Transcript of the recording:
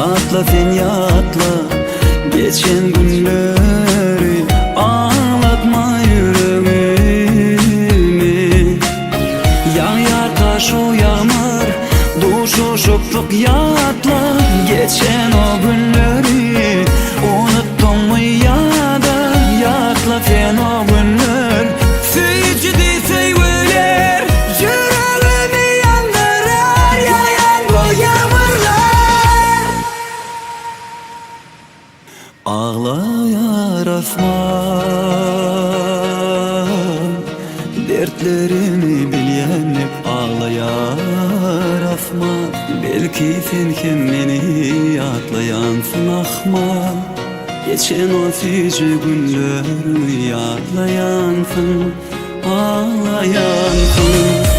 Yatla sen yatla geçen günleri, ağlatma yüreğimi. Yağar taş o yağmur, duşu şukluk yatla geçen o günleri. Unuttun mu ya da yatla sen o günler. Söyücü değilse öler, yüreğimi yandırır yağan bu yağmurlar. Ağlayar asman, dertlerimi bilyenip ağlayar asman. Belki sen kendini yatlayansın ahman. Geçen o sıcı günleri yatlayansın, ağlayansın.